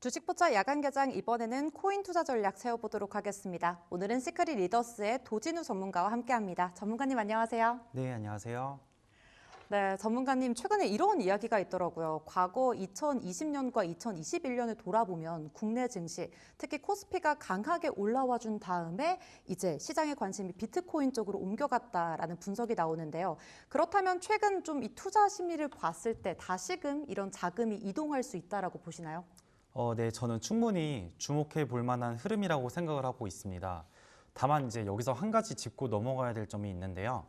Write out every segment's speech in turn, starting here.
주식포차 야간 개장 이번에는 코인 투자 전략 세워보도록 하겠습니다. 오늘은 시크릿 리더스의 도진우 전문가와 함께합니다. 전문가님 안녕하세요. 네, 안녕하세요. 네, 전문가님 최근에 이런 이야기가 있더라고요. 과거 2020년과 2021년을 돌아보면 국내 증시, 특히 코스피가 강하게 올라와 준 다음에 이제 시장의 관심이 비트코인 쪽으로 옮겨갔다라는 분석이 나오는데요. 그렇다면 최근 좀 이 투자 심리를 봤을 때 다시금 이런 자금이 이동할 수 있다라고 보시나요? 네, 저는 충분히 주목해 볼 만한 흐름이라고 생각을 하고 있습니다. 다만 이제 여기서 한 가지 짚고 넘어가야 될 점이 있는데요.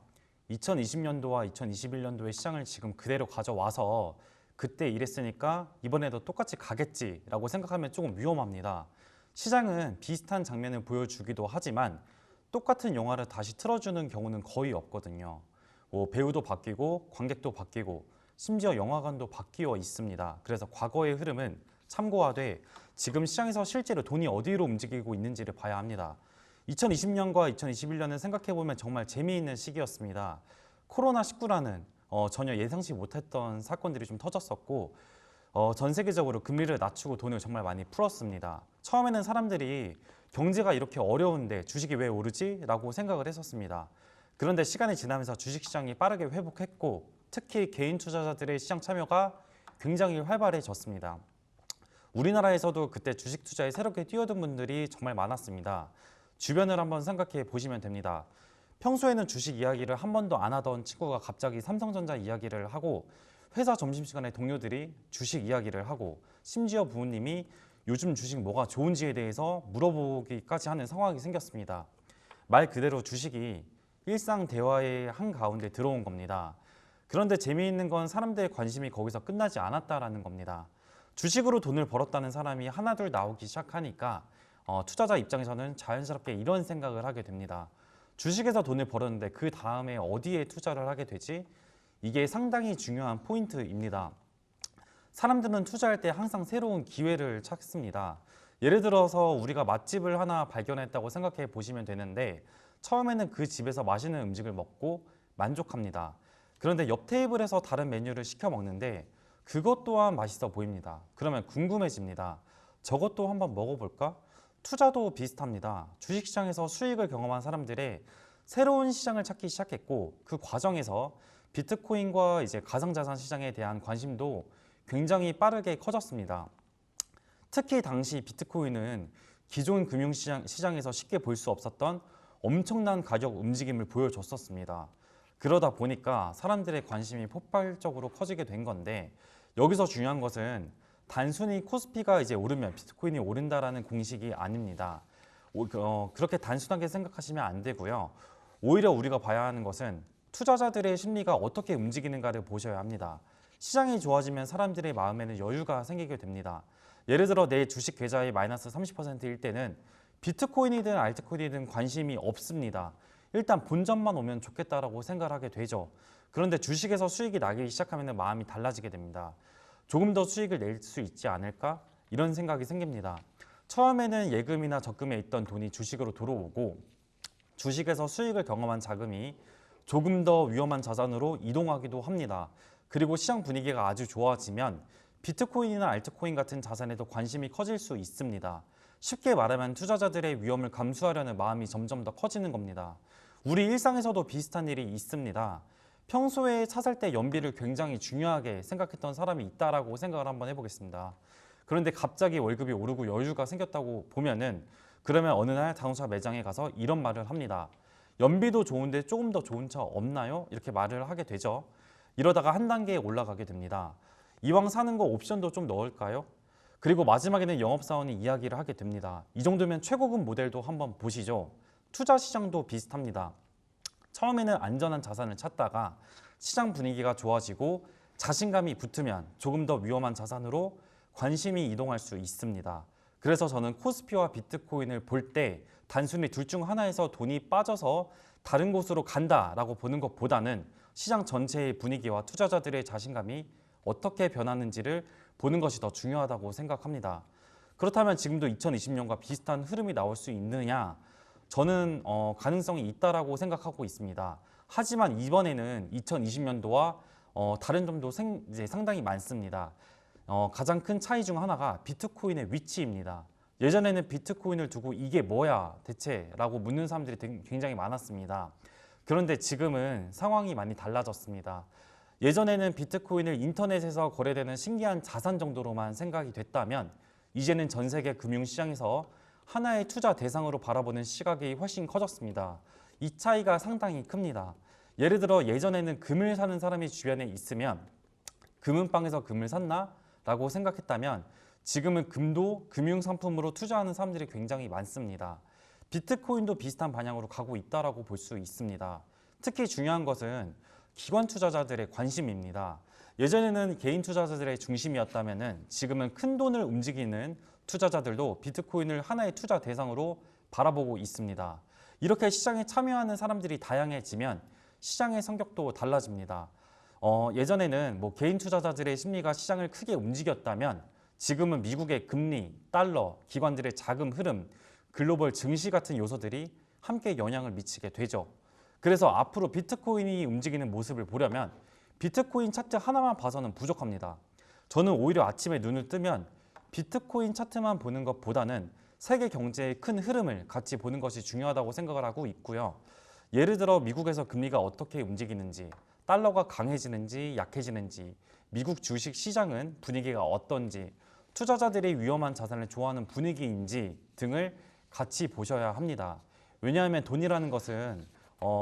2020년도와 2021년도의 시장을 지금 그대로 가져와서 그때 이랬으니까 이번에도 똑같이 가겠지라고 생각하면 조금 위험합니다. 시장은 비슷한 장면을 보여주기도 하지만 똑같은 영화를 다시 틀어주는 경우는 거의 없거든요. 배우도 바뀌고 관객도 바뀌고 심지어 영화관도 바뀌어 있습니다. 그래서 과거의 흐름은 참고하되 지금 시장에서 실제로 돈이 어디로 움직이고 있는지를 봐야 합니다. 2020년과 2021년은 생각해보면 정말 재미있는 시기였습니다. 코로나19라는 전혀 예상치 못했던 사건들이 좀 터졌었고 전 세계적으로 금리를 낮추고 돈을 정말 많이 풀었습니다. 처음에는 사람들이 경제가 이렇게 어려운데 주식이 왜 오르지? 라고 생각을 했었습니다. 그런데 시간이 지나면서 주식시장이 빠르게 회복했고 특히 개인 투자자들의 시장 참여가 굉장히 활발해졌습니다. 우리나라에서도 그때 주식 투자에 새롭게 뛰어든 분들이 정말 많았습니다. 주변을 한번 생각해 보시면 됩니다. 평소에는 주식 이야기를 한 번도 안 하던 친구가 갑자기 삼성전자 이야기를 하고 회사 점심시간에 동료들이 주식 이야기를 하고 심지어 부모님이 요즘 주식 뭐가 좋은지에 대해서 물어보기까지 하는 상황이 생겼습니다. 말 그대로 주식이 일상 대화의 한가운데 들어온 겁니다. 그런데 재미있는 건 사람들의 관심이 거기서 끝나지 않았다라는 겁니다. 주식으로 돈을 벌었다는 사람이 하나둘 나오기 시작하니까 투자자 입장에서는 자연스럽게 이런 생각을 하게 됩니다. 주식에서 돈을 벌었는데 그 다음에 어디에 투자를 하게 되지? 이게 상당히 중요한 포인트입니다. 사람들은 투자할 때 항상 새로운 기회를 찾습니다. 예를 들어서 우리가 맛집을 하나 발견했다고 생각해 보시면 되는데 처음에는 그 집에서 맛있는 음식을 먹고 만족합니다. 그런데 옆 테이블에서 다른 메뉴를 시켜 먹는데 그것 또한 맛있어 보입니다. 그러면 궁금해집니다. 저것도 한번 먹어볼까? 투자도 비슷합니다. 주식시장에서 수익을 경험한 사람들의 새로운 시장을 찾기 시작했고 그 과정에서 비트코인과 이제 가상자산 시장에 대한 관심도 굉장히 빠르게 커졌습니다. 특히 당시 비트코인은 기존 금융시장에서 쉽게 볼 수 없었던 엄청난 가격 움직임을 보여줬었습니다. 그러다 보니까 사람들의 관심이 폭발적으로 커지게 된 건데 여기서 중요한 것은 단순히 코스피가 이제 오르면 비트코인이 오른다라는 공식이 아닙니다. 그렇게 단순하게 생각하시면 안 되고요. 오히려 우리가 봐야 하는 것은 투자자들의 심리가 어떻게 움직이는가를 보셔야 합니다. 시장이 좋아지면 사람들의 마음에는 여유가 생기게 됩니다. 예를 들어 내 주식 계좌의 마이너스 30%일 때는 비트코인이든 알트코인이든 관심이 없습니다. 일단 본전만 오면 좋겠다라고 생각을 하게 되죠. 그런데 주식에서 수익이 나기 시작하면 마음이 달라지게 됩니다. 조금 더 수익을 낼 수 있지 않을까? 이런 생각이 생깁니다. 처음에는 예금이나 적금에 있던 돈이 주식으로 들어오고 주식에서 수익을 경험한 자금이 조금 더 위험한 자산으로 이동하기도 합니다. 그리고 시장 분위기가 아주 좋아지면 비트코인이나 알트코인 같은 자산에도 관심이 커질 수 있습니다. 쉽게 말하면 투자자들의 위험을 감수하려는 마음이 점점 더 커지는 겁니다. 우리 일상에서도 비슷한 일이 있습니다. 평소에 차 살 때 연비를 굉장히 중요하게 생각했던 사람이 있다라고 생각을 한번 해보겠습니다. 그런데 갑자기 월급이 오르고 여유가 생겼다고 보면은 그러면 어느 날 자동차 매장에 가서 이런 말을 합니다. 연비도 좋은데 조금 더 좋은 차 없나요? 이렇게 말을 하게 되죠. 이러다가 한 단계 올라가게 됩니다. 이왕 사는 거 옵션도 좀 넣을까요? 그리고 마지막에는 영업사원이 이야기를 하게 됩니다. 이 정도면 최고급 모델도 한번 보시죠. 투자 시장도 비슷합니다. 처음에는 안전한 자산을 찾다가 시장 분위기가 좋아지고 자신감이 붙으면 조금 더 위험한 자산으로 관심이 이동할 수 있습니다. 그래서 저는 코스피와 비트코인을 볼 때 단순히 둘 중 하나에서 돈이 빠져서 다른 곳으로 간다라고 보는 것보다는 시장 전체의 분위기와 투자자들의 자신감이 어떻게 변하는지를 보는 것이 더 중요하다고 생각합니다. 그렇다면 지금도 2020년과 비슷한 흐름이 나올 수 있느냐? 저는 가능성이 있다라고 생각하고 있습니다. 하지만 이번에는 2020년도와 다른 점도 이제 상당히 많습니다. 가장 큰 차이 중 하나가 비트코인의 위치입니다. 예전에는 비트코인을 두고 이게 뭐야 대체? 라고 묻는 사람들이 굉장히 많았습니다. 그런데 지금은 상황이 많이 달라졌습니다. 예전에는 비트코인을 인터넷에서 거래되는 신기한 자산 정도로만 생각이 됐다면 이제는 전 세계 금융시장에서 하나의 투자 대상으로 바라보는 시각이 훨씬 커졌습니다. 이 차이가 상당히 큽니다. 예를 들어 예전에는 금을 사는 사람이 주변에 있으면 금은방에서 금을 샀나? 라고 생각했다면 지금은 금도 금융상품으로 투자하는 사람들이 굉장히 많습니다. 비트코인도 비슷한 방향으로 가고 있다고 볼 수 있습니다. 특히 중요한 것은 기관 투자자들의 관심입니다. 예전에는 개인 투자자들의 중심이었다면 지금은 큰 돈을 움직이는 투자자들도 비트코인을 하나의 투자 대상으로 바라보고 있습니다. 이렇게 시장에 참여하는 사람들이 다양해지면 시장의 성격도 달라집니다. 예전에는 개인 투자자들의 심리가 시장을 크게 움직였다면 지금은 미국의 금리, 달러, 기관들의 자금 흐름, 글로벌 증시 같은 요소들이 함께 영향을 미치게 되죠. 그래서 앞으로 비트코인이 움직이는 모습을 보려면 비트코인 차트 하나만 봐서는 부족합니다. 저는 오히려 아침에 눈을 뜨면 비트코인 차트만 보는 것보다는 세계 경제의 큰 흐름을 같이 보는 것이 중요하다고 생각을 하고 있고요. 예를 들어 미국에서 금리가 어떻게 움직이는지, 달러가 강해지는지 약해지는지, 미국 주식 시장은 분위기가 어떤지, 투자자들이 위험한 자산을 좋아하는 분위기인지 등을 같이 보셔야 합니다. 왜냐하면 돈이라는 것은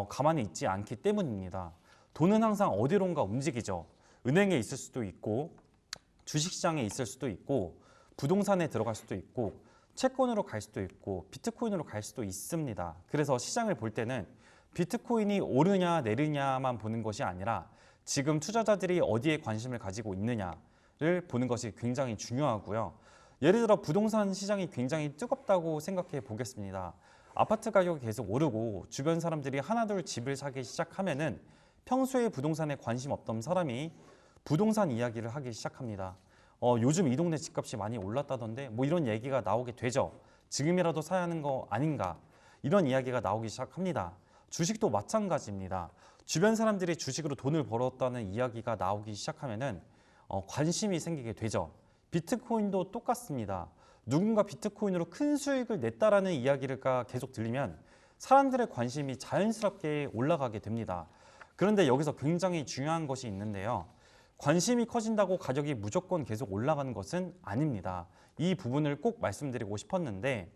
가만히 있지 않기 때문입니다. 돈은 항상 어디론가 움직이죠. 은행에 있을 수도 있고 주식시장에 있을 수도 있고 부동산에 들어갈 수도 있고 채권으로 갈 수도 있고 비트코인으로 갈 수도 있습니다. 그래서 시장을 볼 때는 비트코인이 오르냐 내리냐만 보는 것이 아니라 지금 투자자들이 어디에 관심을 가지고 있느냐를 보는 것이 굉장히 중요하고요. 예를 들어 부동산 시장이 굉장히 뜨겁다고 생각해 보겠습니다. 아파트 가격이 계속 오르고 주변 사람들이 하나둘 집을 사기 시작하면은 평소에 부동산에 관심 없던 사람이 부동산 이야기를 하기 시작합니다. 요즘 이 동네 집값이 많이 올랐다던데 이런 얘기가 나오게 되죠. 지금이라도 사야 하는 거 아닌가? 이런 이야기가 나오기 시작합니다. 주식도 마찬가지입니다. 주변 사람들이 주식으로 돈을 벌었다는 이야기가 나오기 시작하면은 관심이 생기게 되죠. 비트코인도 똑같습니다. 누군가 비트코인으로 큰 수익을 냈다라는 이야기가 계속 들리면 사람들의 관심이 자연스럽게 올라가게 됩니다. 그런데 여기서 굉장히 중요한 것이 있는데요. 관심이 커진다고 가격이 무조건 계속 올라가는 것은 아닙니다. 이 부분을 꼭 말씀드리고 싶었는데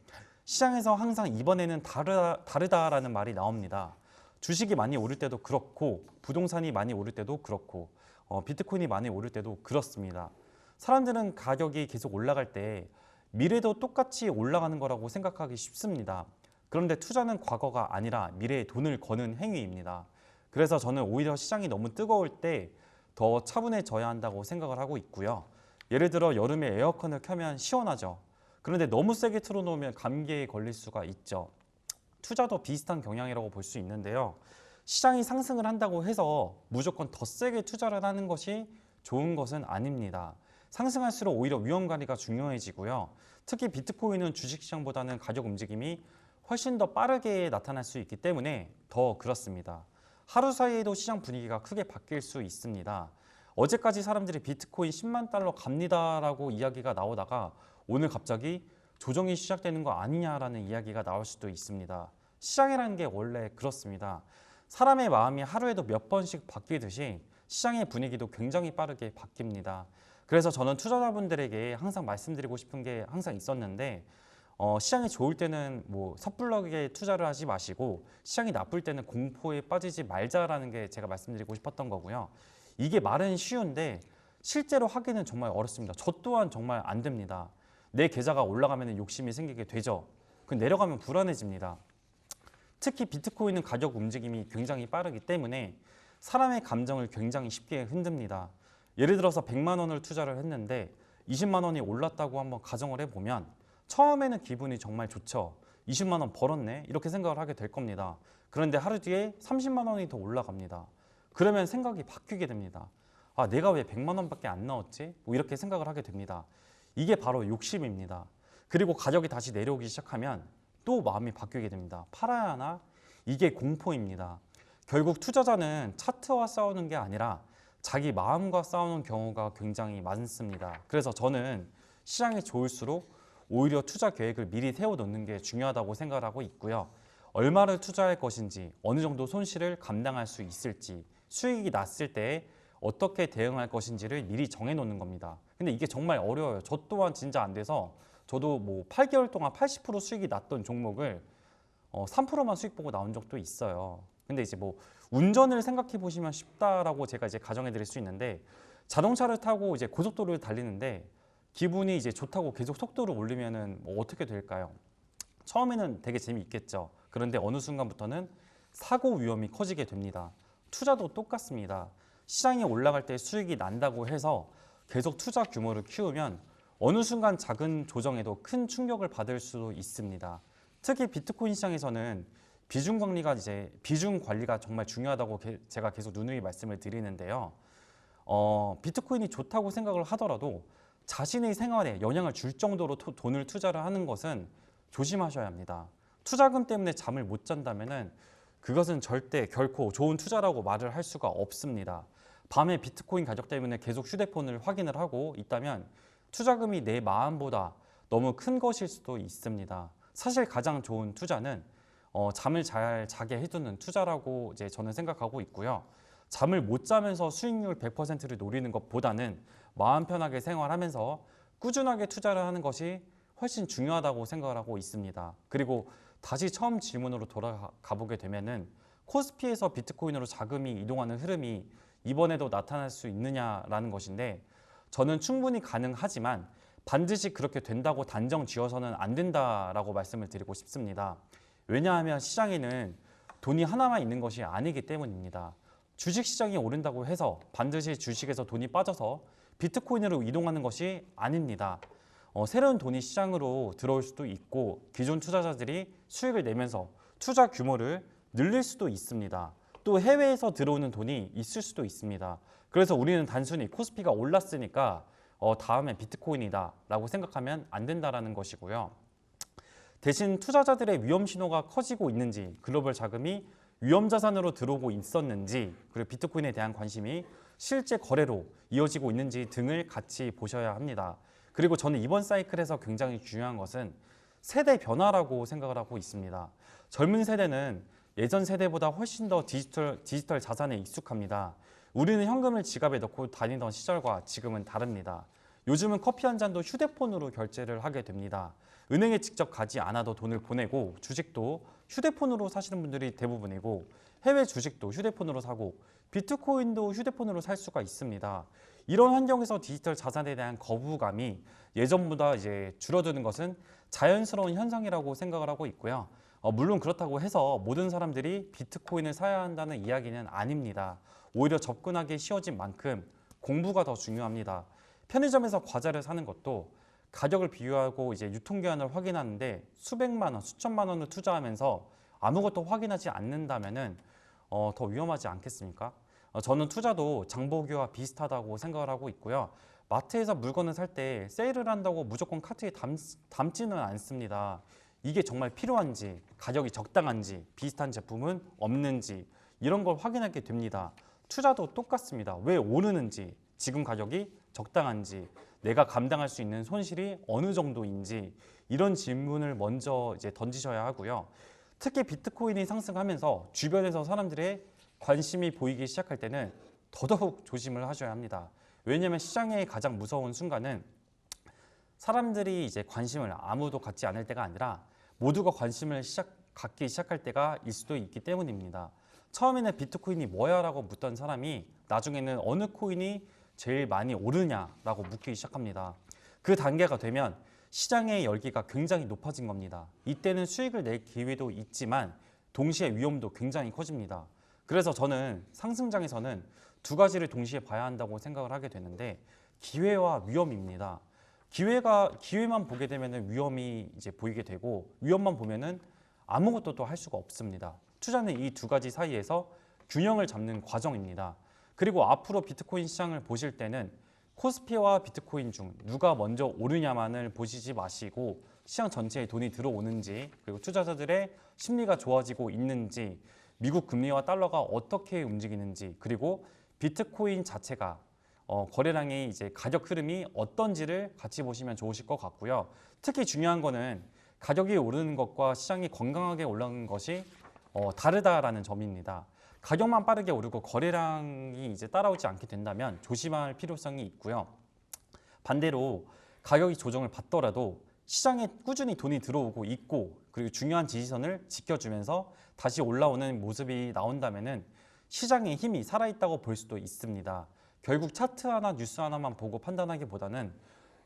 시장에서 항상 이번에는 다르다라는 말이 나옵니다. 주식이 많이 오를 때도 그렇고 부동산이 많이 오를 때도 그렇고 비트코인이 많이 오를 때도 그렇습니다. 사람들은 가격이 계속 올라갈 때 미래도 똑같이 올라가는 거라고 생각하기 쉽습니다. 그런데 투자는 과거가 아니라 미래에 돈을 거는 행위입니다. 그래서 저는 오히려 시장이 너무 뜨거울 때 더 차분해져야 한다고 생각을 하고 있고요. 예를 들어 여름에 에어컨을 켜면 시원하죠. 그런데 너무 세게 틀어놓으면 감기에 걸릴 수가 있죠. 투자도 비슷한 경향이라고 볼 수 있는데요. 시장이 상승을 한다고 해서 무조건 더 세게 투자를 하는 것이 좋은 것은 아닙니다. 상승할수록 오히려 위험 관리가 중요해지고요. 특히 비트코인은 주식시장보다는 가격 움직임이 훨씬 더 빠르게 나타날 수 있기 때문에 더 그렇습니다. 하루 사이에도 시장 분위기가 크게 바뀔 수 있습니다. 어제까지 사람들이 비트코인 10만 달러 갑니다라고 이야기가 나오다가 오늘 갑자기 조정이 시작되는 거 아니냐라는 이야기가 나올 수도 있습니다. 시장이라는 게 원래 그렇습니다. 사람의 마음이 하루에도 몇 번씩 바뀌듯이 시장의 분위기도 굉장히 빠르게 바뀝니다. 그래서 저는 투자자분들에게 항상 말씀드리고 싶은 게 항상 있었는데 시장이 좋을 때는 섣불하게 투자를 하지 마시고 시장이 나쁠 때는 공포에 빠지지 말자라는 게 제가 말씀드리고 싶었던 거고요. 이게 말은 쉬운데 실제로 하기는 정말 어렵습니다. 저 또한 정말 안 됩니다. 내 계좌가 올라가면 욕심이 생기게 되죠. 내려가면 불안해집니다. 특히 비트코인은 가격 움직임이 굉장히 빠르기 때문에 사람의 감정을 굉장히 쉽게 흔듭니다. 예를 들어서 100만 원을 투자를 했는데 20만 원이 올랐다고 한번 가정을 해보면 처음에는 기분이 정말 좋죠. 20만 원 벌었네 이렇게 생각을 하게 될 겁니다. 그런데 하루 뒤에 30만 원이 더 올라갑니다. 그러면 생각이 바뀌게 됩니다. 아, 내가 왜 100만 원밖에 안 나왔지? 이렇게 생각을 하게 됩니다. 이게 바로 욕심입니다. 그리고 가격이 다시 내려오기 시작하면 또 마음이 바뀌게 됩니다. 팔아야 하나? 이게 공포입니다. 결국 투자자는 차트와 싸우는 게 아니라 자기 마음과 싸우는 경우가 굉장히 많습니다. 그래서 저는 시장이 좋을수록 오히려 투자 계획을 미리 세워놓는 게 중요하다고 생각을 하고 있고요. 얼마를 투자할 것인지, 어느 정도 손실을 감당할 수 있을지, 수익이 났을 때 어떻게 대응할 것인지를 미리 정해놓는 겁니다. 근데 이게 정말 어려워요. 저 또한 진짜 안 돼서 저도 뭐 8개월 동안 80% 수익이 났던 종목을 3%만 수익 보고 나온 적도 있어요. 근데 이제 뭐 운전을 생각해 보시면 쉽다라고 제가 이제 가정해 드릴 수 있는데, 자동차를 타고 이제 고속도로를 달리는데 기분이 이제 좋다고 계속 속도를 올리면은 뭐 어떻게 될까요? 처음에는 되게 재미있겠죠. 그런데 어느 순간부터는 사고 위험이 커지게 됩니다. 투자도 똑같습니다. 시장이 올라갈 때 수익이 난다고 해서 계속 투자 규모를 키우면 어느 순간 작은 조정에도 큰 충격을 받을 수도 있습니다. 특히 비트코인 시장에서는 비중 관리가 정말 중요하다고 제가 계속 누누이 말씀을 드리는데요. 비트코인이 좋다고 생각을 하더라도 자신의 생활에 영향을 줄 정도로 돈을 투자를 하는 것은 조심하셔야 합니다. 투자금 때문에 잠을 못 잔다면은 그것은 절대 결코 좋은 투자라고 말을 할 수가 없습니다. 밤에 비트코인 가격 때문에 계속 휴대폰을 확인을 하고 있다면 투자금이 내 마음보다 너무 큰 것일 수도 있습니다. 사실 가장 좋은 투자는 잠을 잘 자게 해두는 투자라고 이제 저는 생각하고 있고요. 잠을 못 자면서 수익률 100%를 노리는 것보다는 마음 편하게 생활하면서 꾸준하게 투자를 하는 것이 훨씬 중요하다고 생각을 하고 있습니다. 그리고 다시 처음 질문으로 돌아가 보게 되면은 코스피에서 비트코인으로 자금이 이동하는 흐름이 이번에도 나타날 수 있느냐라는 것인데, 저는 충분히 가능하지만 반드시 그렇게 된다고 단정 지어서는 안 된다라고 말씀을 드리고 싶습니다. 왜냐하면 시장에는 돈이 하나만 있는 것이 아니기 때문입니다. 주식시장이 오른다고 해서 반드시 주식에서 돈이 빠져서 비트코인으로 이동하는 것이 아닙니다. 새로운 돈이 시장으로 들어올 수도 있고 기존 투자자들이 수익을 내면서 투자 규모를 늘릴 수도 있습니다. 또 해외에서 들어오는 돈이 있을 수도 있습니다. 그래서 우리는 단순히 코스피가 올랐으니까 다음에 비트코인이다 라고 생각하면 안 된다라는 것이고요. 대신 투자자들의 위험 신호가 커지고 있는지, 글로벌 자금이 위험 자산으로 들어오고 있었는지, 그리고 비트코인에 대한 관심이 실제 거래로 이어지고 있는지 등을 같이 보셔야 합니다. 그리고 저는 이번 사이클에서 굉장히 중요한 것은 세대 변화라고 생각을 하고 있습니다. 젊은 세대는 예전 세대보다 훨씬 더 디지털 자산에 익숙합니다. 우리는 현금을 지갑에 넣고 다니던 시절과 지금은 다릅니다. 요즘은 커피 한 잔도 휴대폰으로 결제를 하게 됩니다. 은행에 직접 가지 않아도 돈을 보내고, 주식도 휴대폰으로 사시는 분들이 대부분이고, 해외 주식도 휴대폰으로 사고, 비트코인도 휴대폰으로 살 수가 있습니다. 이런 환경에서 디지털 자산에 대한 거부감이 예전보다 이제 줄어드는 것은 자연스러운 현상이라고 생각을 하고 있고요. 물론 그렇다고 해서 모든 사람들이 비트코인을 사야 한다는 이야기는 아닙니다. 오히려 접근하기 쉬워진 만큼 공부가 더 중요합니다. 편의점에서 과자를 사는 것도 가격을 비교하고 이제 유통기한을 확인하는데 수백만 원, 수천만 원을 투자하면서 아무것도 확인하지 않는다면은 더 위험하지 않겠습니까? 저는 투자도 장보기와 비슷하다고 생각을 하고 있고요. 마트에서 물건을 살 때 세일을 한다고 무조건 카트에 담지는 않습니다. 이게 정말 필요한지, 가격이 적당한지, 비슷한 제품은 없는지 이런 걸 확인하게 됩니다. 투자도 똑같습니다. 왜 오르는지, 지금 가격이 적당한지, 내가 감당할 수 있는 손실이 어느 정도인지 이런 질문을 먼저 이제 던지셔야 하고요. 특히 비트코인이 상승하면서 주변에서 사람들의 관심이 보이기 시작할 때는 더더욱 조심을 하셔야 합니다. 왜냐하면 시장의 가장 무서운 순간은 사람들이 이제 관심을 아무도 갖지 않을 때가 아니라 모두가 관심을 갖기 시작할 때가 일 수도 있기 때문입니다. 처음에는 비트코인이 뭐야? 라고 묻던 사람이 나중에는 어느 코인이 제일 많이 오르냐라고 묻기 시작합니다. 그 단계가 되면 시장의 열기가 굉장히 높아진 겁니다. 이때는 수익을 낼 기회도 있지만 동시에 위험도 굉장히 커집니다. 그래서 저는 상승장에서는 두 가지를 동시에 봐야 한다고 생각을 하게 되는데, 기회와 위험입니다. 기회만 보게 되면 위험이 이제 보이게 되고, 위험만 보면은 아무것도 또 할 수가 없습니다. 투자는 이 두 가지 사이에서 균형을 잡는 과정입니다. 그리고 앞으로 비트코인 시장을 보실 때는 코스피와 비트코인 중 누가 먼저 오르냐만을 보시지 마시고 시장 전체에 돈이 들어오는지, 그리고 투자자들의 심리가 좋아지고 있는지, 미국 금리와 달러가 어떻게 움직이는지, 그리고 비트코인 자체가 거래량의 이제 가격 흐름이 어떤지를 같이 보시면 좋으실 것 같고요. 특히 중요한 거는 가격이 오르는 것과 시장이 건강하게 올라가는 것이 다르다라는 점입니다. 가격만 빠르게 오르고 거래량이 이제 따라오지 않게 된다면 조심할 필요성이 있고요. 반대로 가격이 조정을 받더라도 시장에 꾸준히 돈이 들어오고 있고 그리고 중요한 지지선을 지켜주면서 다시 올라오는 모습이 나온다면은 시장의 힘이 살아있다고 볼 수도 있습니다. 결국 차트 하나, 뉴스 하나만 보고 판단하기보다는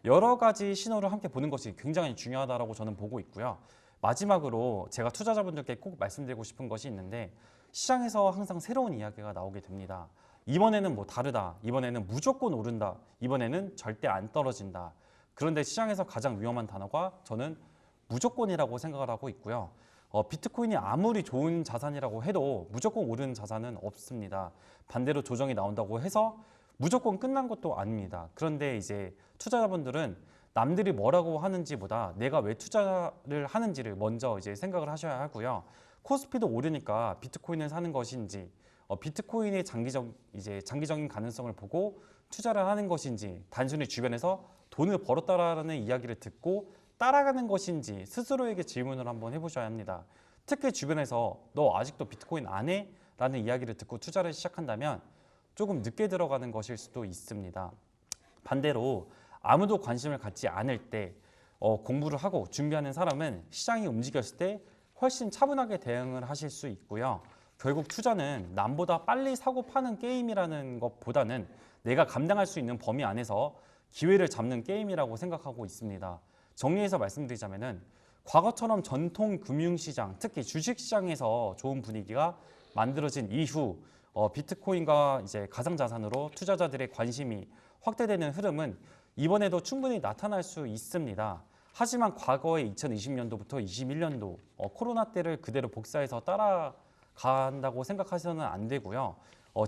여러 가지 신호를 함께 보는 것이 굉장히 중요하다고 저는 보고 있고요. 마지막으로 제가 투자자분들께 꼭 말씀드리고 싶은 것이 있는데 시장에서 항상 새로운 이야기가 나오게 됩니다. 이번에는 뭐 다르다. 이번에는 무조건 오른다. 이번에는 절대 안 떨어진다. 그런데 시장에서 가장 위험한 단어가 저는 무조건이라고 생각을 하고 있고요. 비트코인이 아무리 좋은 자산이라고 해도 무조건 오르는 자산은 없습니다. 반대로 조정이 나온다고 해서 무조건 끝난 것도 아닙니다. 그런데 이제 투자자분들은 남들이 뭐라고 하는지보다 내가 왜 투자를 하는지를 먼저 이제 생각을 하셔야 하고요. 코스피도 오르니까 비트코인을 사는 것인지, 비트코인의 장기적인 가능성을 보고 투자를 하는 것인지, 단순히 주변에서 돈을 벌었다라는 이야기를 듣고 따라가는 것인지 스스로에게 질문을 한번 해보셔야 합니다. 특히 주변에서 너 아직도 비트코인 안 해? 라는 이야기를 듣고 투자를 시작한다면 조금 늦게 들어가는 것일 수도 있습니다. 반대로 아무도 관심을 갖지 않을 때 공부를 하고 준비하는 사람은 시장이 움직였을 때 훨씬 차분하게 대응을 하실 수 있고요. 결국 투자는 남보다 빨리 사고 파는 게임이라는 것보다는 내가 감당할 수 있는 범위 안에서 기회를 잡는 게임이라고 생각하고 있습니다. 정리해서 말씀드리자면은 과거처럼 전통 금융시장, 특히 주식시장에서 좋은 분위기가 만들어진 이후 비트코인과 이제 가상자산으로 투자자들의 관심이 확대되는 흐름은 이번에도 충분히 나타날 수 있습니다. 하지만 과거의 2020년도부터 21년도 코로나 때를 그대로 복사해서 따라간다고 생각하셔서는 안 되고요.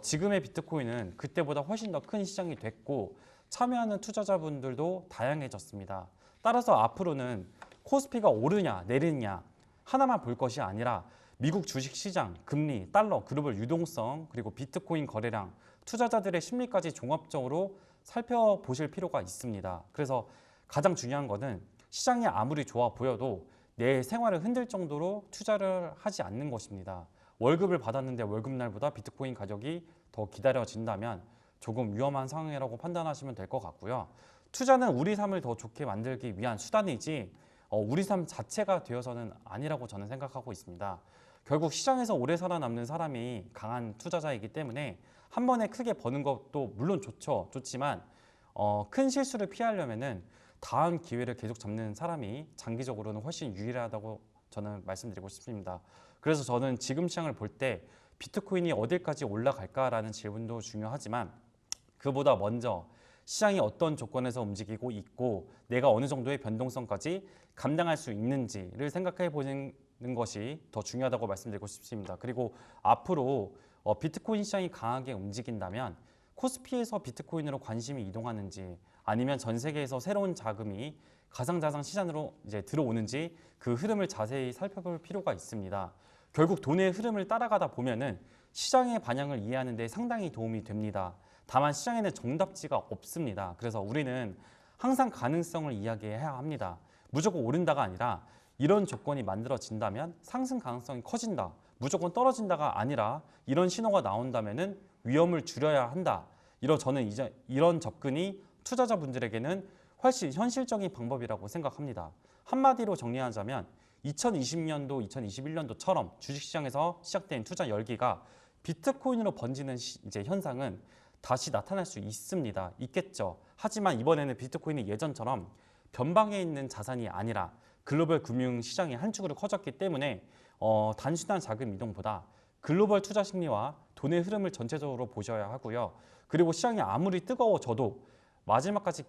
지금의 비트코인은 그때보다 훨씬 더 큰 시장이 됐고 참여하는 투자자분들도 다양해졌습니다. 따라서 앞으로는 코스피가 오르냐 내리냐 하나만 볼 것이 아니라 미국 주식시장, 금리, 달러, 글로벌 유동성, 그리고 비트코인 거래량, 투자자들의 심리까지 종합적으로 살펴보실 필요가 있습니다. 그래서 가장 중요한 것은 시장이 아무리 좋아 보여도 내 생활을 흔들 정도로 투자를 하지 않는 것입니다. 월급을 받았는데 월급날보다 비트코인 가격이 더 기다려진다면 조금 위험한 상황이라고 판단하시면 될 것 같고요. 투자는 우리 삶을 더 좋게 만들기 위한 수단이지 우리 삶 자체가 되어서는 아니라고 저는 생각하고 있습니다. 결국 시장에서 오래 살아남는 사람이 강한 투자자이기 때문에 한 번에 크게 버는 것도 물론 좋지만 큰 실수를 피하려면은 다음 기회를 계속 잡는 사람이 장기적으로는 훨씬 유리하다고 저는 말씀드리고 싶습니다. 그래서 저는 지금 시장을 볼 때 비트코인이 어디까지 올라갈까라는 질문도 중요하지만 그보다 먼저 시장이 어떤 조건에서 움직이고 있고 내가 어느 정도의 변동성까지 감당할 수 있는지를 생각해 보는 것이 더 중요하다고 말씀드리고 싶습니다. 그리고 앞으로 비트코인 시장이 강하게 움직인다면 코스피에서 비트코인으로 관심이 이동하는지 아니면 전 세계에서 새로운 자금이 가상자산 시장으로 이제 들어오는지 그 흐름을 자세히 살펴볼 필요가 있습니다. 결국 돈의 흐름을 따라가다 보면은 시장의 반영을 이해하는 데 상당히 도움이 됩니다. 다만 시장에는 정답지가 없습니다. 그래서 우리는 항상 가능성을 이야기해야 합니다. 무조건 오른다가 아니라 이런 조건이 만들어진다면 상승 가능성이 커진다. 무조건 떨어진다가 아니라 이런 신호가 나온다면은 위험을 줄여야 한다. 저는 이런 접근이 투자자분들에게는 훨씬 현실적인 방법이라고 생각합니다. 한마디로 정리하자면 2020년도, 2021년도처럼 주식시장에서 시작된 투자 열기가 비트코인으로 번지는 이제 현상은 다시 나타날 수 있겠죠. 하지만 이번에는 비트코인이 예전처럼 변방에 있는 자산이 아니라 글로벌 금융시장의 한 축으로 커졌기 때문에 단순한 자금 이동보다 글로벌 투자 심리와 돈의 흐름을 전체적으로 보셔야 하고요. 그리고 시장이 아무리 뜨거워져도 마지막까지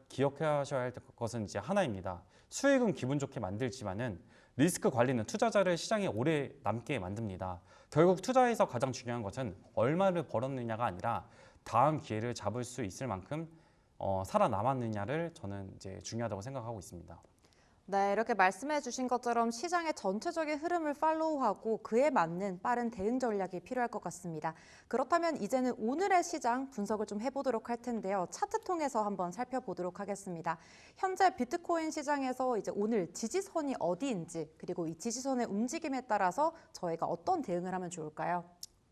기억하셔야 할 것은 이제 하나입니다. 수익은 기분 좋게 만들지만은 리스크 관리는 투자자를 시장에 오래 남게 만듭니다. 결국 투자에서 가장 중요한 것은 얼마를 벌었느냐가 아니라 다음 기회를 잡을 수 있을 만큼 살아남았느냐를 저는 이제 중요하다고 생각하고 있습니다. 네, 이렇게 말씀해 주신 것처럼 시장의 전체적인 흐름을 팔로우하고 그에 맞는 빠른 대응 전략이 필요할 것 같습니다. 그렇다면 이제는 오늘의 시장 분석을 좀 해보도록 할 텐데요. 차트 통해서 한번 살펴보도록 하겠습니다. 현재 비트코인 시장에서 이제 오늘 지지선이 어디인지 그리고 이 지지선의 움직임에 따라서 저희가 어떤 대응을 하면 좋을까요?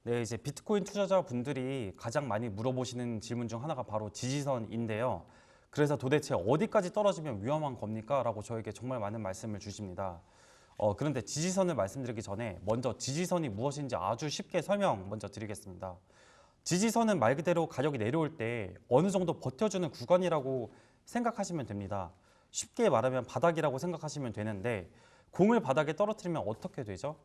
네, 이제 비트코인 투자자분들이 가장 많이 물어보시는 질문 중 하나가 바로 지지선인데요. 그래서 도대체 어디까지 떨어지면 위험한 겁니까? 라고 저에게 정말 많은 말씀을 주십니다. 그런데 지지선을 말씀드리기 전에 먼저 지지선이 무엇인지 아주 쉽게 설명 먼저 드리겠습니다. 지지선은 말 그대로 가격이 내려올 때 어느 정도 버텨주는 구간이라고 생각하시면 됩니다. 쉽게 말하면 바닥이라고 생각하시면 되는데 공을 바닥에 떨어뜨리면 어떻게 되죠?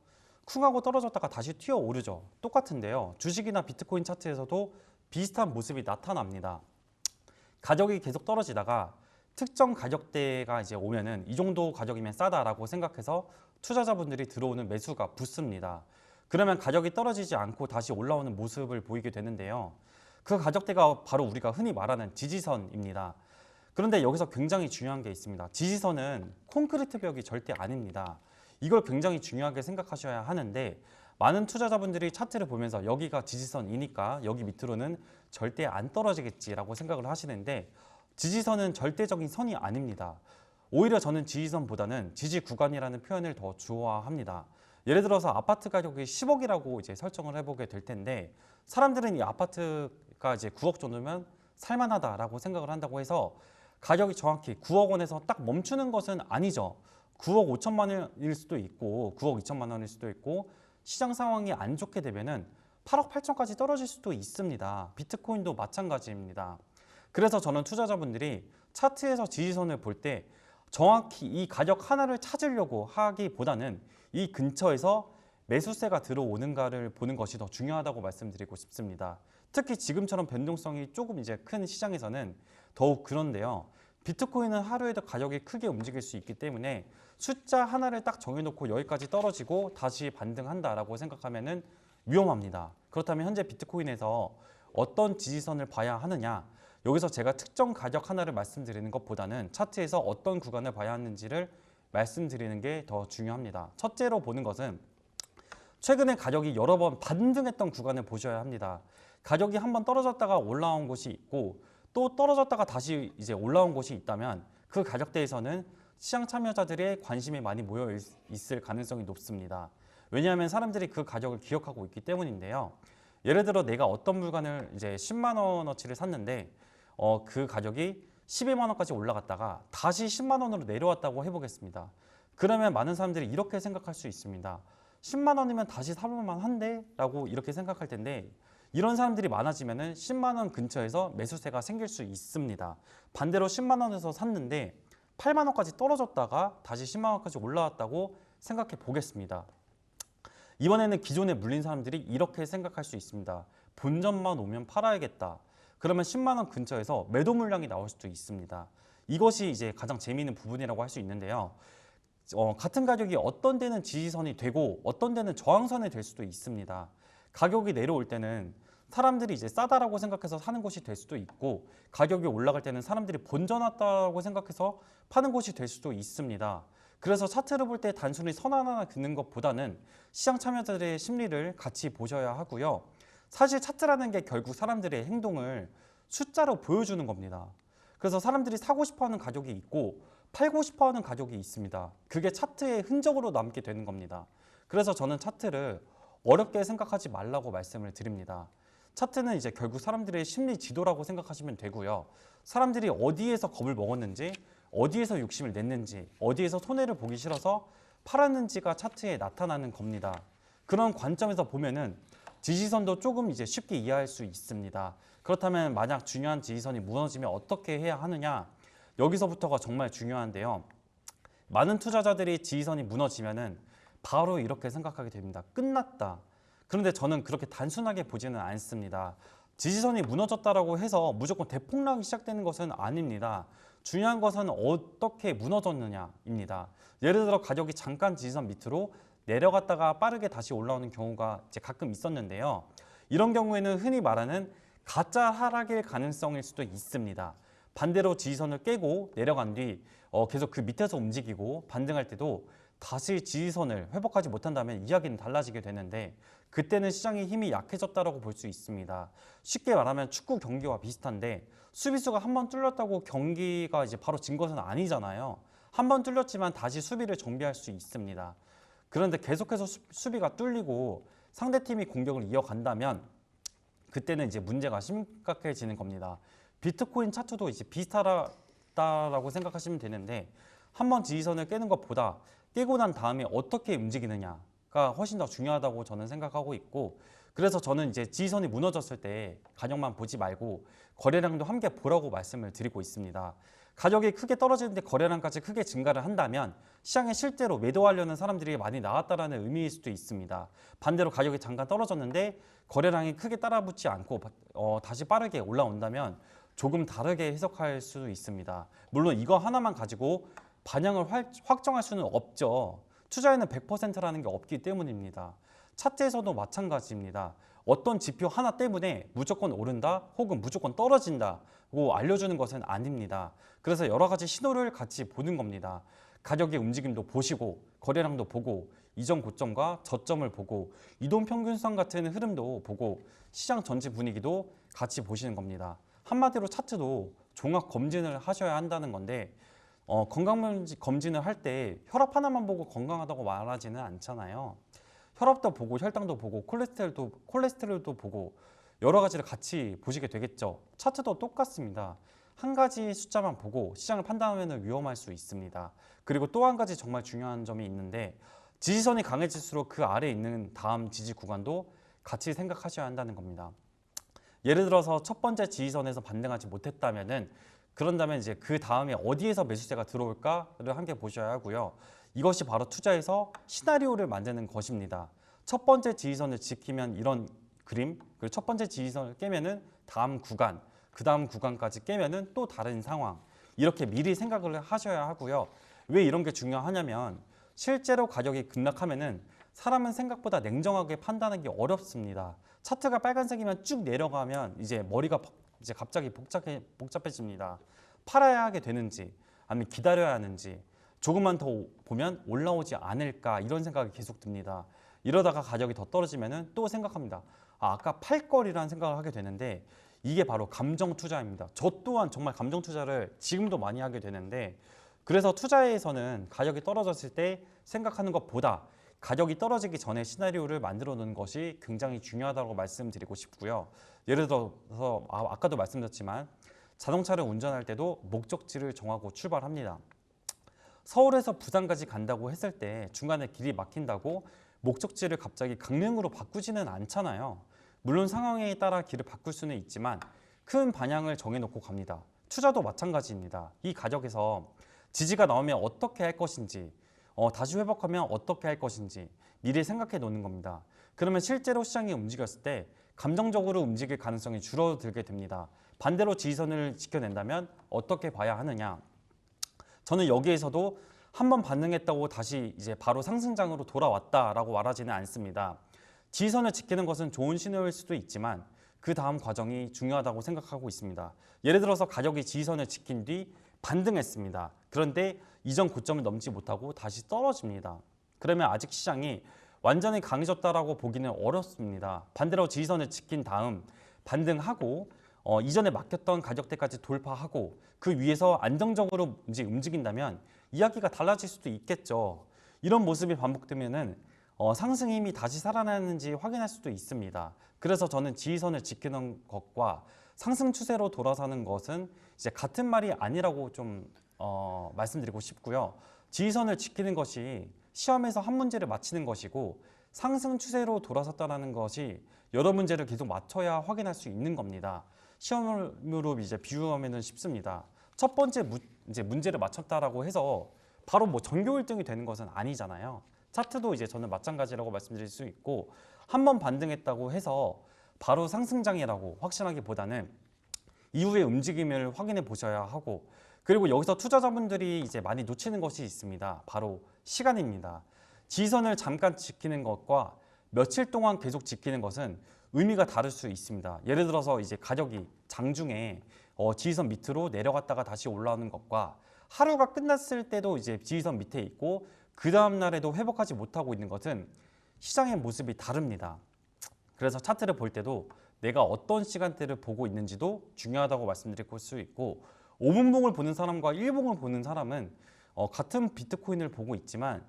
쿵 하고 떨어졌다가 다시 튀어 오르죠. 똑같은데요. 주식이나 비트코인 차트에서도 비슷한 모습이 나타납니다. 가격이 계속 떨어지다가 특정 가격대가 이제 오면은 이 정도 가격이면 싸다라고 생각해서 투자자분들이 들어오는 매수가 붙습니다. 그러면 가격이 떨어지지 않고 다시 올라오는 모습을 보이게 되는데요. 그 가격대가 바로 우리가 흔히 말하는 지지선입니다. 그런데 여기서 굉장히 중요한 게 있습니다. 지지선은 콘크리트 벽이 절대 아닙니다. 이걸 굉장히 중요하게 생각하셔야 하는데 많은 투자자분들이 차트를 보면서 여기가 지지선이니까 여기 밑으로는 절대 안 떨어지겠지라고 생각을 하시는데 지지선은 절대적인 선이 아닙니다. 오히려 저는 지지선보다는 지지 구간이라는 표현을 더 좋아합니다. 예를 들어서 아파트 가격이 10억이라고 이제 설정을 해보게 될 텐데 사람들은 이 아파트가 이제 9억 정도면 살만하다라고 생각을 한다고 해서 가격이 정확히 9억 원에서 딱 멈추는 것은 아니죠. 9억 5천만 원일 수도 있고 9억 2천만 원일 수도 있고 시장 상황이 안 좋게 되면은 8억 8천까지 떨어질 수도 있습니다. 비트코인도 마찬가지입니다. 그래서 저는 투자자분들이 차트에서 지지선을 볼 때 정확히 이 가격 하나를 찾으려고 하기보다는 이 근처에서 매수세가 들어오는가를 보는 것이 더 중요하다고 말씀드리고 싶습니다. 특히 지금처럼 변동성이 조금 이제 큰 시장에서는 더욱 그런데요. 비트코인은 하루에도 가격이 크게 움직일 수 있기 때문에 숫자 하나를 딱 정해놓고 여기까지 떨어지고 다시 반등한다라고 생각하면은 위험합니다. 그렇다면 현재 비트코인에서 어떤 지지선을 봐야 하느냐? 여기서 제가 특정 가격 하나를 말씀드리는 것보다는 차트에서 어떤 구간을 봐야 하는지를 말씀드리는 게 더 중요합니다. 첫째로 보는 것은 최근에 가격이 여러 번 반등했던 구간을 보셔야 합니다. 가격이 한번 떨어졌다가 올라온 곳이 있고 또 떨어졌다가 다시 이제 올라온 곳이 있다면 그 가격대에서는 시장 참여자들의 관심이 많이 모여 있을 가능성이 높습니다. 왜냐하면 사람들이 그 가격을 기억하고 있기 때문인데요. 예를 들어 내가 어떤 물건을 이제 10만 원어치를 샀는데 그 가격이 12만 원까지 올라갔다가 다시 10만 원으로 내려왔다고 해보겠습니다. 그러면 많은 사람들이 이렇게 생각할 수 있습니다. 10만 원이면 다시 사볼만 한데? 라고 이렇게 생각할 텐데 이런 사람들이 많아지면은 10만 원 근처에서 매수세가 생길 수 있습니다. 반대로 10만 원에서 샀는데 8만 원까지 떨어졌다가 다시 10만 원까지 올라왔다고 생각해 보겠습니다. 이번에는 기존에 물린 사람들이 이렇게 생각할 수 있습니다. 본전만 오면 팔아야겠다. 그러면 10만 원 근처에서 매도 물량이 나올 수도 있습니다. 이것이 이제 가장 재미있는 부분이라고 할 수 있는데요. 같은 가격이 어떤 데는 지지선이 되고 어떤 데는 저항선이 될 수도 있습니다. 가격이 내려올 때는 사람들이 이제 싸다라고 생각해서 사는 곳이 될 수도 있고 가격이 올라갈 때는 사람들이 본전 왔다고 생각해서 파는 곳이 될 수도 있습니다. 그래서 차트를 볼 때 단순히 선 하나 긋는 것보다는 시장 참여자들의 심리를 같이 보셔야 하고요. 사실 차트라는 게 결국 사람들의 행동을 숫자로 보여주는 겁니다. 그래서 사람들이 사고 싶어하는 가격이 있고 팔고 싶어하는 가격이 있습니다. 그게 차트의 흔적으로 남게 되는 겁니다. 그래서 저는 차트를 어렵게 생각하지 말라고 말씀을 드립니다. 차트는 이제 결국 사람들의 심리 지도라고 생각하시면 되고요. 사람들이 어디에서 겁을 먹었는지, 어디에서 욕심을 냈는지, 어디에서 손해를 보기 싫어서 팔았는지가 차트에 나타나는 겁니다. 그런 관점에서 보면은 지지선도 조금 이제 쉽게 이해할 수 있습니다. 그렇다면 만약 중요한 지지선이 무너지면 어떻게 해야 하느냐? 여기서부터가 정말 중요한데요. 많은 투자자들이 지지선이 무너지면은 바로 이렇게 생각하게 됩니다. 끝났다. 그런데 저는 그렇게 단순하게 보지는 않습니다. 지지선이 무너졌다라고 해서 무조건 대폭락이 시작되는 것은 아닙니다. 중요한 것은 어떻게 무너졌느냐입니다. 예를 들어 가격이 잠깐 지지선 밑으로 내려갔다가 빠르게 다시 올라오는 경우가 이제 가끔 있었는데요. 이런 경우에는 흔히 말하는 가짜 하락일 가능성일 수도 있습니다. 반대로 지지선을 깨고 내려간 뒤 계속 그 밑에서 움직이고 반등할 때도 다시 지지선을 회복하지 못한다면 이야기는 달라지게 되는데 그때는 시장의 힘이 약해졌다라고 볼 수 있습니다. 쉽게 말하면 축구 경기와 비슷한데 수비수가 한 번 뚫렸다고 경기가 이제 바로 진 것은 아니잖아요. 한 번 뚫렸지만 다시 수비를 정비할 수 있습니다. 그런데 계속해서 수비가 뚫리고 상대팀이 공격을 이어간다면 그때는 이제 문제가 심각해지는 겁니다. 비트코인 차트도 이제 비슷하다라고 생각하시면 되는데 한 번 지지선을 깨는 것보다 깨고 난 다음에 어떻게 움직이느냐가 훨씬 더 중요하다고 저는 생각하고 있고 그래서 저는 이제 지지선이 무너졌을 때 가격만 보지 말고 거래량도 함께 보라고 말씀을 드리고 있습니다. 가격이 크게 떨어지는데 거래량까지 크게 증가를 한다면 시장에 실제로 매도하려는 사람들이 많이 나왔다는 의미일 수도 있습니다. 반대로 가격이 잠깐 떨어졌는데 거래량이 크게 따라붙지 않고 다시 빠르게 올라온다면 조금 다르게 해석할 수 있습니다. 물론 이거 하나만 가지고 반영을 확정할 수는 없죠. 투자에는 100%라는 게 없기 때문입니다. 차트에서도 마찬가지입니다. 어떤 지표 하나 때문에 무조건 오른다 혹은 무조건 떨어진다고 알려주는 것은 아닙니다. 그래서 여러 가지 신호를 같이 보는 겁니다. 가격의 움직임도 보시고 거래량도 보고 이전 고점과 저점을 보고 이동평균선 같은 흐름도 보고 시장 전체 분위기도 같이 보시는 겁니다. 한마디로 차트도 종합 검진을 하셔야 한다는 건데 건강 검진을 할 때 혈압 하나만 보고 건강하다고 말하지는 않잖아요. 혈압도 보고 혈당도 보고 콜레스테롤도 보고 여러 가지를 같이 보시게 되겠죠. 차트도 똑같습니다. 한 가지 숫자만 보고 시장을 판단하면 위험할 수 있습니다. 그리고 또 한 가지 정말 중요한 점이 있는데 지지선이 강해질수록 그 아래에 있는 다음 지지 구간도 같이 생각하셔야 한다는 겁니다. 예를 들어서 첫 번째 지지선에서 반등하지 못했다면은 그런다면 이제 그 다음에 어디에서 매수세가 들어올까를 함께 보셔야 하고요. 이것이 바로 투자에서 시나리오를 만드는 것입니다. 첫 번째 지지선을 지키면 이런 그림, 그리고 첫 번째 지지선을 깨면은 다음 구간, 그 다음 구간까지 깨면은 또 다른 상황. 이렇게 미리 생각을 하셔야 하고요. 왜 이런 게 중요하냐면 실제로 가격이 급락하면은 사람은 생각보다 냉정하게 판단하기 어렵습니다. 차트가 빨간색이면 쭉 내려가면 이제 머리가 이제 갑자기 복잡해집니다. 팔아야 하게 되는지 아니면 기다려야 하는지 조금만 더 보면 올라오지 않을까 이런 생각이 계속 듭니다. 이러다가 가격이 더 떨어지면 또 생각합니다. 아까 팔 거리라는 생각을 하게 되는데 이게 바로 감정 투자입니다. 저 또한 정말 감정 투자를 지금도 많이 하게 되는데 그래서 투자에서는 가격이 떨어졌을 때 생각하는 것보다 가격이 떨어지기 전에 시나리오를 만들어 놓는 것이 굉장히 중요하다고 말씀드리고 싶고요. 예를 들어서 아까도 말씀드렸지만 자동차를 운전할 때도 목적지를 정하고 출발합니다. 서울에서 부산까지 간다고 했을 때 중간에 길이 막힌다고 목적지를 갑자기 강릉으로 바꾸지는 않잖아요. 물론 상황에 따라 길을 바꿀 수는 있지만 큰 방향을 정해놓고 갑니다. 투자도 마찬가지입니다. 이 가격에서 지지가 나오면 어떻게 할 것인지 다시 회복하면 어떻게 할 것인지 미리 생각해 놓는 겁니다. 그러면 실제로 시장이 움직였을 때 감정적으로 움직일 가능성이 줄어들게 됩니다. 반대로 지지선을 지켜낸다면 어떻게 봐야 하느냐? 저는 여기에서도 한번 반등했다고 다시 이제 바로 상승장으로 돌아왔다라고 말하지는 않습니다. 지지선을 지키는 것은 좋은 신호일 수도 있지만 그 다음 과정이 중요하다고 생각하고 있습니다. 예를 들어서 가격이 지지선을 지킨 뒤 반등했습니다. 그런데 이전 고점을 넘지 못하고 다시 떨어집니다. 그러면 아직 시장이 완전히 강해졌다라고 보기는 어렵습니다. 반대로 지지선을 지킨 다음 반등하고 이전에 막혔던 가격대까지 돌파하고 그 위에서 안정적으로 움직인다면 이야기가 달라질 수도 있겠죠. 이런 모습이 반복되면은 상승 힘이 다시 살아나는지 확인할 수도 있습니다. 그래서 저는 지지선을 지키는 것과 상승 추세로 돌아서는 것은 이제 같은 말이 아니라고 좀 말씀드리고 싶고요. 지지선을 지키는 것이 시험에서 한 문제를 맞히는 것이고 상승 추세로 돌아섰다는 것이 여러 문제를 계속 맞춰야 확인할 수 있는 겁니다. 시험으로 이제 비유하면 쉽습니다. 첫 번째 이제 문제를 맞췄다라고 해서 바로 뭐 전교 1등이 되는 것은 아니잖아요. 차트도 이제 저는 마찬가지라고 말씀드릴 수 있고 한 번 반등했다고 해서 바로 상승장이라고 확신하기보다는 이후의 움직임을 확인해 보셔야 하고 그리고 여기서 투자자분들이 이제 많이 놓치는 것이 있습니다. 바로 시간입니다. 지지선을 잠깐 지키는 것과 며칠 동안 계속 지키는 것은 의미가 다를 수 있습니다. 예를 들어서 이제 가격이 장중에 지지선 밑으로 내려갔다가 다시 올라오는 것과 하루가 끝났을 때도 이제 지지선 밑에 있고 그 다음 날에도 회복하지 못하고 있는 것은 시장의 모습이 다릅니다. 그래서 차트를 볼 때도 내가 어떤 시간대를 보고 있는지도 중요하다고 말씀드릴 수 있고 5분봉을 보는 사람과 1봉을 보는 사람은 같은 비트코인을 보고 있지만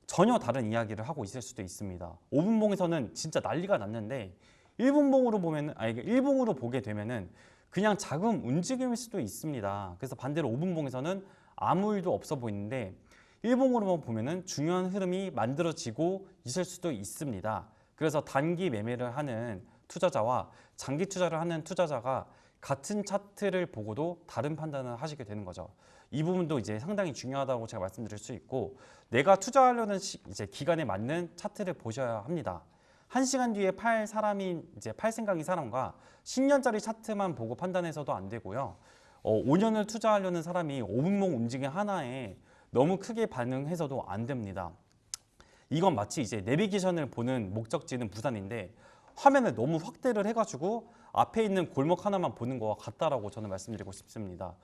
전혀 다른 이야기를 하고 있을 수도 있습니다. 5분봉에서는 진짜 난리가 났는데 1분봉으로 보면 아니 1봉으로 보게 되면은 그냥 작은 움직임일 수도 있습니다. 그래서 반대로 5분봉에서는 아무 일도 없어 보이는데 1봉으로만 보면은 중요한 흐름이 만들어지고 있을 수도 있습니다. 그래서 단기 매매를 하는 투자자와 장기 투자를 하는 투자자가 같은 차트를 보고도 다른 판단을 하시게 되는 거죠. 이 부분도 이제 상당히 중요하다고 제가 말씀드릴 수 있고 내가 투자하려는 이제 기간에 맞는 차트를 보셔야 합니다. 1시간 뒤에 팔 사람이 이제 팔 생각인 사람과 10년짜리 차트만 보고 판단해서도 안 되고요. 5년을 투자하려는 사람이 5분봉 움직임 하나에 너무 크게 반응해서도 안 됩니다. 이건 마치 이제 내비게이션을 보는 목적지는 부산인데 화면을 너무 확대를 해가지고 앞에 있는 골목 하나만 보는 거와 같다라고 저는 말씀드리고 싶습니다.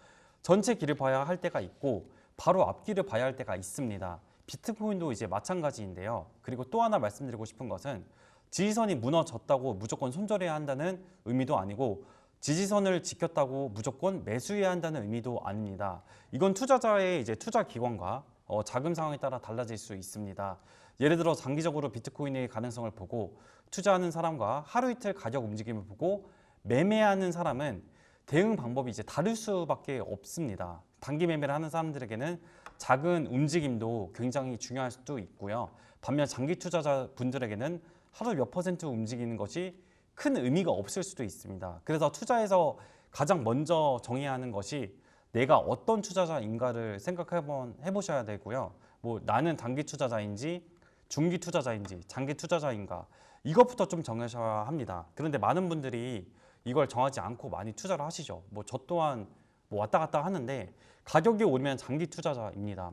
전체 길을 봐야 할 때가 있고 바로 앞길을 봐야 할 때가 있습니다. 비트코인도 이제 마찬가지인데요. 그리고 또 하나 말씀드리고 싶은 것은 지지선이 무너졌다고 무조건 손절해야 한다는 의미도 아니고 지지선을 지켰다고 무조건 매수해야 한다는 의미도 아닙니다. 이건 투자자의 이제 투자 기관과 자금 상황에 따라 달라질 수 있습니다. 예를 들어 장기적으로 비트코인의 가능성을 보고 투자하는 사람과 하루 이틀 가격 움직임을 보고 매매하는 사람은 대응 방법이 이제 다를 수밖에 없습니다. 단기 매매를 하는 사람들에게는 작은 움직임도 굉장히 중요할 수도 있고요. 반면 장기 투자자 분들에게는 하루 몇 % 움직이는 것이 큰 의미가 없을 수도 있습니다. 그래서 투자에서 가장 먼저 정해야 하는 것이 내가 어떤 투자자인가를 생각해보셔야 되고요. 뭐 나는 단기 투자자인지 중기 투자자인지 장기 투자자인가 이것부터 좀 정하셔야 합니다. 그런데 많은 분들이 이걸 정하지 않고 많이 투자를 하시죠. 뭐 저 또한 뭐 왔다 갔다 하는데 가격이 오르면 장기 투자자입니다.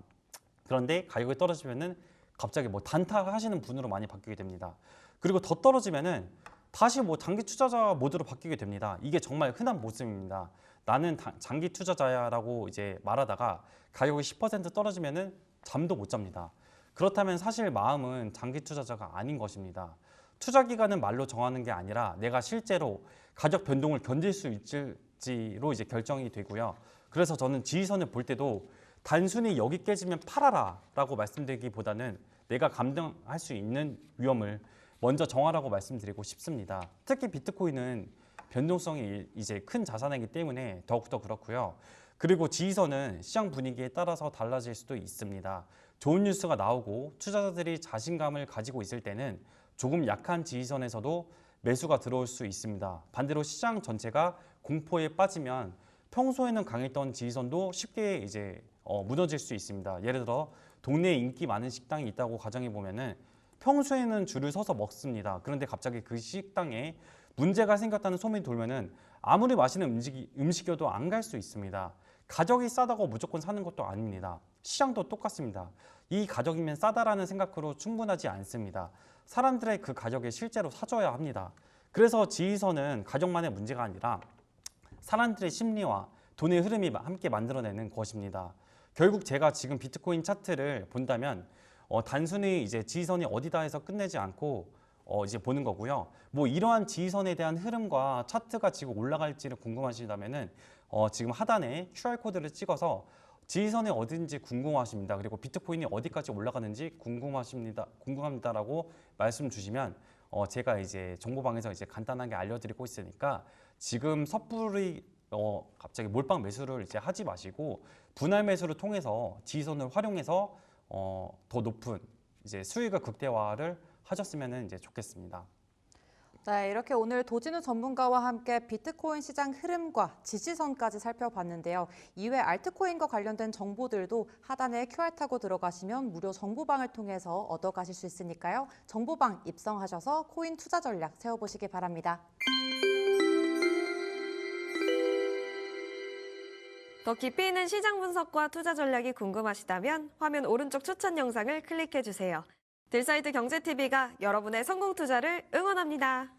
그런데 가격이 떨어지면은 갑자기 뭐 단타 하시는 분으로 많이 바뀌게 됩니다. 그리고 더 떨어지면은 다시 뭐 장기 투자자 모드로 바뀌게 됩니다. 이게 정말 흔한 모습입니다. 나는 장기 투자자야라고 이제 말하다가 가격이 10% 떨어지면은 잠도 못 잡니다. 그렇다면 사실 마음은 장기 투자자가 아닌 것입니다. 투자 기간은 말로 정하는 게 아니라 내가 실제로 가격 변동을 견딜 수 있을지로 이제 결정이 되고요. 그래서 저는 지지선을 볼 때도 단순히 여기 깨지면 팔아라 라고 말씀드리기보다는 내가 감당할 수 있는 위험을 먼저 정하라고 말씀드리고 싶습니다. 특히 비트코인은 변동성이 이제 큰 자산이기 때문에 더욱더 그렇고요. 그리고 지지선은 시장 분위기에 따라서 달라질 수도 있습니다. 좋은 뉴스가 나오고 투자자들이 자신감을 가지고 있을 때는 조금 약한 지지선에서도 매수가 들어올 수 있습니다. 반대로 시장 전체가 공포에 빠지면 평소에는 강했던 지지선도 쉽게 이제 무너질 수 있습니다. 예를 들어 동네에 인기 많은 식당이 있다고 가정해 보면은 평소에는 줄을 서서 먹습니다. 그런데 갑자기 그 식당에 문제가 생겼다는 소문이 돌면은 아무리 맛있는 음식이어도 안 갈 수 있습니다. 가격이 싸다고 무조건 사는 것도 아닙니다. 시장도 똑같습니다. 이 가격이면 싸다라는 생각으로 충분하지 않습니다. 사람들의 그 가격에 실제로 사줘야 합니다. 그래서 지지선은 가격만의 문제가 아니라 사람들의 심리와 돈의 흐름이 함께 만들어내는 것입니다. 결국 제가 지금 비트코인 차트를 본다면 단순히 이제 지지선이 어디다 해서 끝내지 않고 이제 보는 거고요. 뭐 이러한 지지선에 대한 흐름과 차트가 지금 올라갈지를 궁금하시다면은 지금 하단에 QR코드를 찍어서 지지선이 어딘지 궁금하십니다. 그리고 비트코인이 어디까지 올라가는지 궁금합니다라고 말씀 주시면 제가 이제 정보방에서 이제 간단하게 알려드리고 있으니까 지금 섣불리 갑자기 몰빵 매수를 이제 하지 마시고 분할 매수를 통해서 지지선을 활용해서 더 높은 이제 수익을 극대화를 하셨으면 이제 좋겠습니다. 네, 이렇게 오늘 도진우 전문가와 함께 비트코인 시장 흐름과 지지선까지 살펴봤는데요. 이외 알트코인과 관련된 정보들도 하단에 QR 타고 들어가시면 무료 정보방을 통해서 얻어가실 수 있으니까요. 정보방 입성하셔서 코인 투자 전략 세워보시기 바랍니다. 더 깊이 있는 시장 분석과 투자 전략이 궁금하시다면 화면 오른쪽 추천 영상을 클릭해주세요. 들사이트 경제TV가 여러분의 성공 투자를 응원합니다.